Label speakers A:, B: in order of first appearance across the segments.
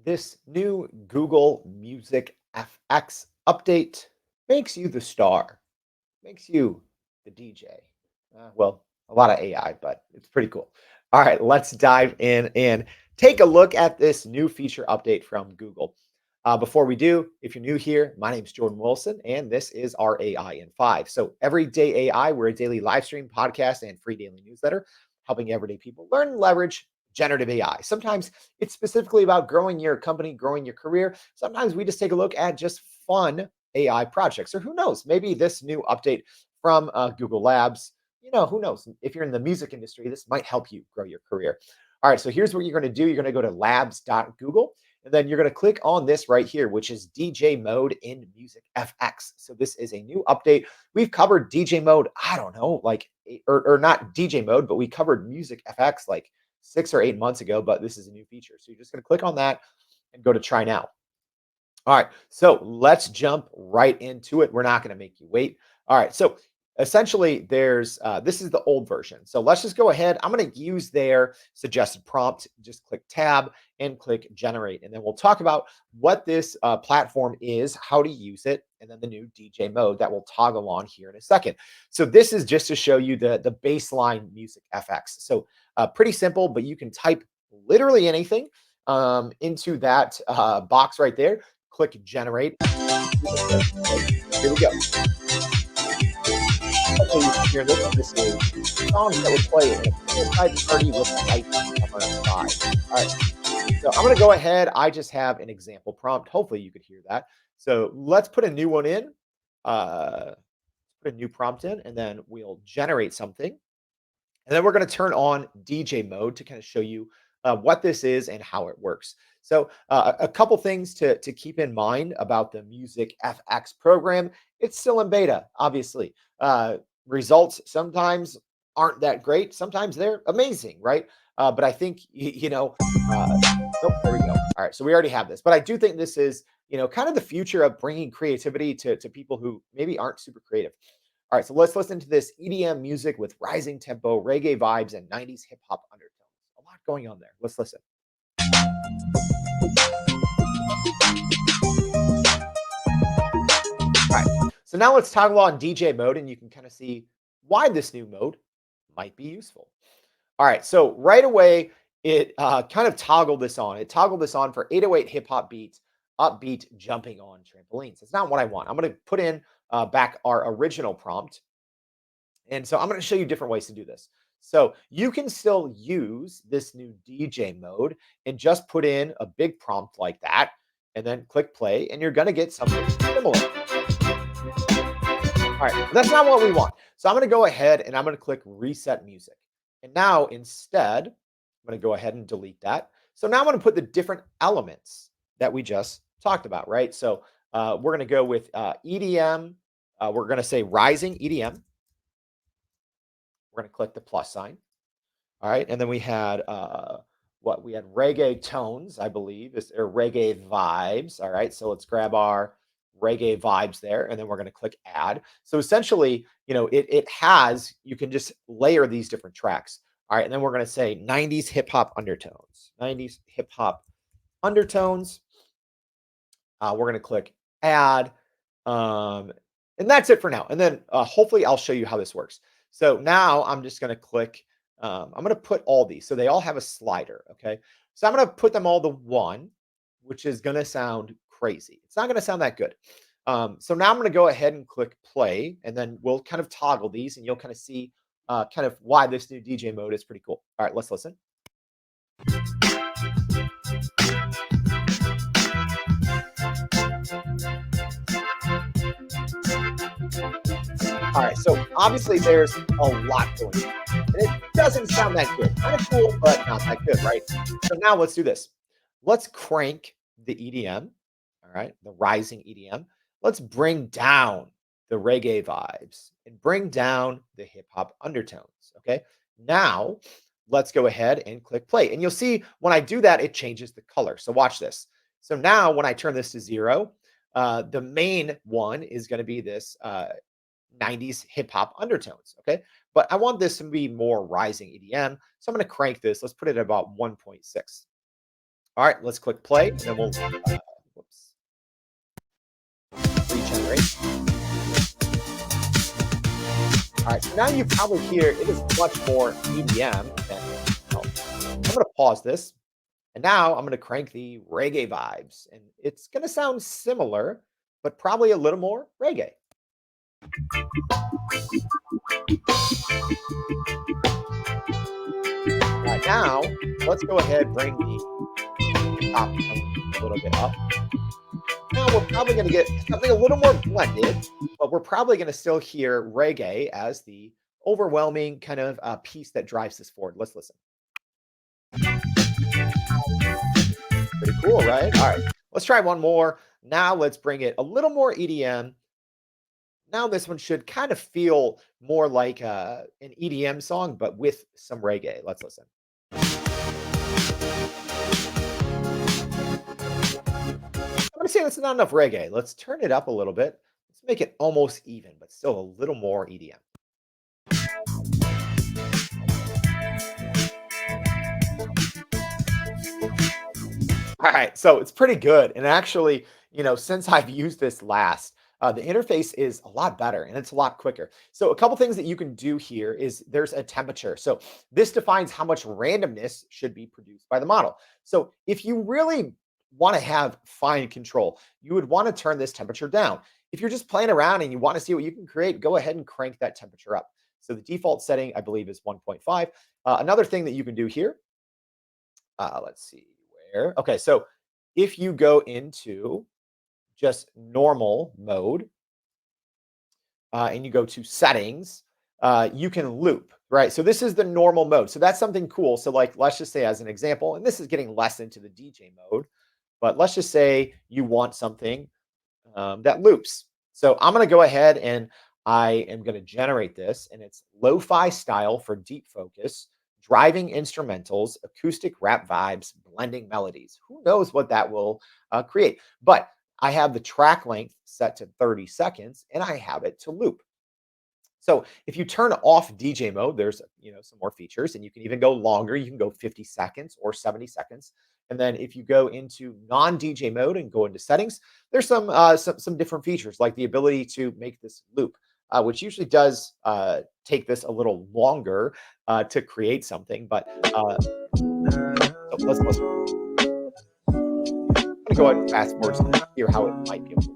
A: This new Google MusicFX update makes you the star, makes you the DJ. Well, a lot of AI, but it's pretty cool. All right, let's dive in and take a look at this new feature update from Google. Before we do, if you're new here, my name is Jordan Wilson, and this is our AI in 5. So, Everyday AI, we're a daily live stream podcast and free daily newsletter, helping everyday people learn and leverage generative AI. Sometimes it's specifically about growing your company, growing your career. Sometimes we just take a look at just fun AI projects, or who knows, maybe this new update from Google Labs. Who knows? If you're in the music industry, this might help you grow your career. All right, so here's what you're going to do. You're going to go to labs.google, and then you're going to click on this right here, which is DJ mode in Music FX. So this is a new update. We've covered DJ mode, I don't know, like, or not DJ mode, but we covered Music FX like 6 or 8 months ago, but this is a new feature. So you're just going to click on that and go to try now. All right, so let's jump right into it. We're not going to make you wait. All right, so essentially, there's this is the old version. So let's just go ahead. I'm going to use their suggested prompt. Just click Tab and click Generate, and then we'll talk about what this platform is, how to use it, and then the new DJ mode that will toggle on here in a second. So this is just to show you the baseline Music FX. So pretty simple, but you can type literally anything into that box right there. Click generate. Here we go. Okay, you can hear this. This is songs that would play in a poolside party with lights on the side. All right. So I'm going to go ahead. I just have an example prompt. Hopefully you could hear that. So let's put a new one in. Uh, put a new prompt in, and then we'll generate something. And then we're going to turn on DJ mode to kind of show you what this is and how it works. So a couple things to keep in mind about the Music FX program. It's still in beta, obviously. Results sometimes aren't that great. Sometimes they're amazing, right? But I think, oh, there we go. All right. So we already have this. But I do think this is, kind of the future of bringing creativity to people who maybe aren't super creative. All right, so let's listen to this EDM music with rising tempo, reggae vibes, and 90s hip hop undertones. A lot going on there. Let's listen. All right, so now let's toggle on DJ mode, and you can kind of see why this new mode might be useful. All right, so right away, it kind of toggled this on. It toggled this on for 808 hip hop beats, upbeat, jumping on trampolines. It's not what I want. I'm going to put in back our original prompt. And so I'm going to show you different ways to do this. So you can still use this new DJ mode and just put in a big prompt like that and then click play, and you're going to get something similar. All right, but that's not what we want. So I'm going to go ahead and I'm going to click reset music. And now instead, I'm going to go ahead and delete that. So now I'm going to put the different elements that we just talked about, right? So we're going to go with EDM. We're going to say rising EDM. We're going to click the plus sign. All right. And then we had what we had reggae tones, I believe, or reggae vibes. All right. So let's grab our reggae vibes there, and then we're going to click add. So essentially, it has, you can just layer these different tracks. All right. And then we're going to say 90s hip hop undertones. 90s hip hop undertones. We're going to click add. And that's it for now. And then hopefully I'll show you how this works. So now I'm just going to click, I'm going to put all these. So they all have a slider. Okay. So I'm going to put them all to 1, which is going to sound crazy. It's not going to sound that good. So now I'm going to go ahead and click play, and then we'll kind of toggle these, and you'll kind of see kind of why this new DJ mode is pretty cool. All right, let's listen. All right, so obviously there's a lot going on, and it doesn't sound that good. Kind of cool, but not that good, right? So now let's do this. Let's crank the EDM, all right, the rising EDM. Let's bring down the reggae vibes and bring down the hip hop undertones, okay? Now, let's go ahead and click play. And you'll see when I do that, it changes the color. So watch this. So now when I turn this to 0, the main one is going to be this 90s hip hop undertones. Okay. But I want this to be more rising EDM. So I'm going to crank this. Let's put it at about 1.6. All right, let's click play, and then we'll whoops, regenerate. All right, so now you probably hear it is much more EDM than. Oh, I'm going to pause this, and now I'm going to crank the reggae vibes, and it's going to sound similar, but probably a little more reggae. All right, now let's go ahead bring the top tone a little bit up. Now we're probably going to get something a little more blended, but we're probably going to still hear reggae as the overwhelming kind of piece that drives this forward. Let's listen. Pretty cool, right? All right, let's try one more. Now let's bring it a little more EDM. Now this one should kind of feel more like an EDM song, but with some reggae. Let's listen. I'm gonna say that's not enough reggae. Let's turn it up a little bit. Let's make it almost even, but still a little more EDM. All right, so it's pretty good. And actually, since I've used this last, the interface is a lot better and it's a lot quicker. So a couple things that you can do here is there's a temperature. So this defines how much randomness should be produced by the model. So if you really want to have fine control, you would want to turn this temperature down. If you're just playing around and you want to see what you can create, go ahead and crank that temperature up. So the default setting, I believe, is 1.5. Another thing that you can do here, let's see where. Okay, so if you go into just normal mode and you go to settings, you can loop, right? So this is the normal mode. So that's something cool. So like, let's just say as an example, and this is getting less into the DJ mode, but let's just say you want something that loops. So I'm going to go ahead and I am going to generate this, and it's lo-fi style for deep focus, driving instrumentals, acoustic rap vibes, blending melodies. Who knows what that will create? But I have the track length set to 30 seconds, and I have it to loop. So if you turn off DJ mode, there's some more features, and you can even go longer. You can go 50 seconds or 70 seconds. And then if you go into non-DJ mode and go into settings, there's some different features like the ability to make this loop, which usually does take this a little longer to create something. But so let's go ahead and fast forward to hear how it might be able to.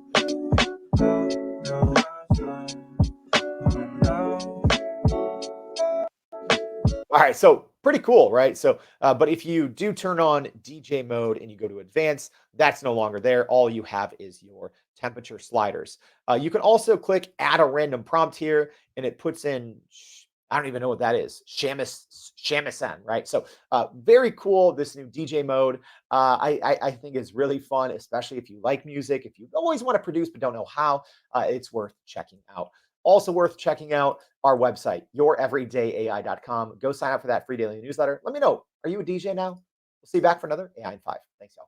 A: All right, so pretty cool, right? So, but if you do turn on DJ mode and you go to advanced, that's no longer there. All you have is your temperature sliders. You can also click add a random prompt here, and it puts in, I don't even know what that is, shamisen, right? So, very cool. This new DJ mode, I think is really fun, especially if you like music. If you always want to produce but don't know how, it's worth checking out. Also worth checking out our website, youreverydayai.com. Go sign up for that free daily newsletter. Let me know, are you a DJ now? We'll see you back for another AI in 5. Thanks, y'all.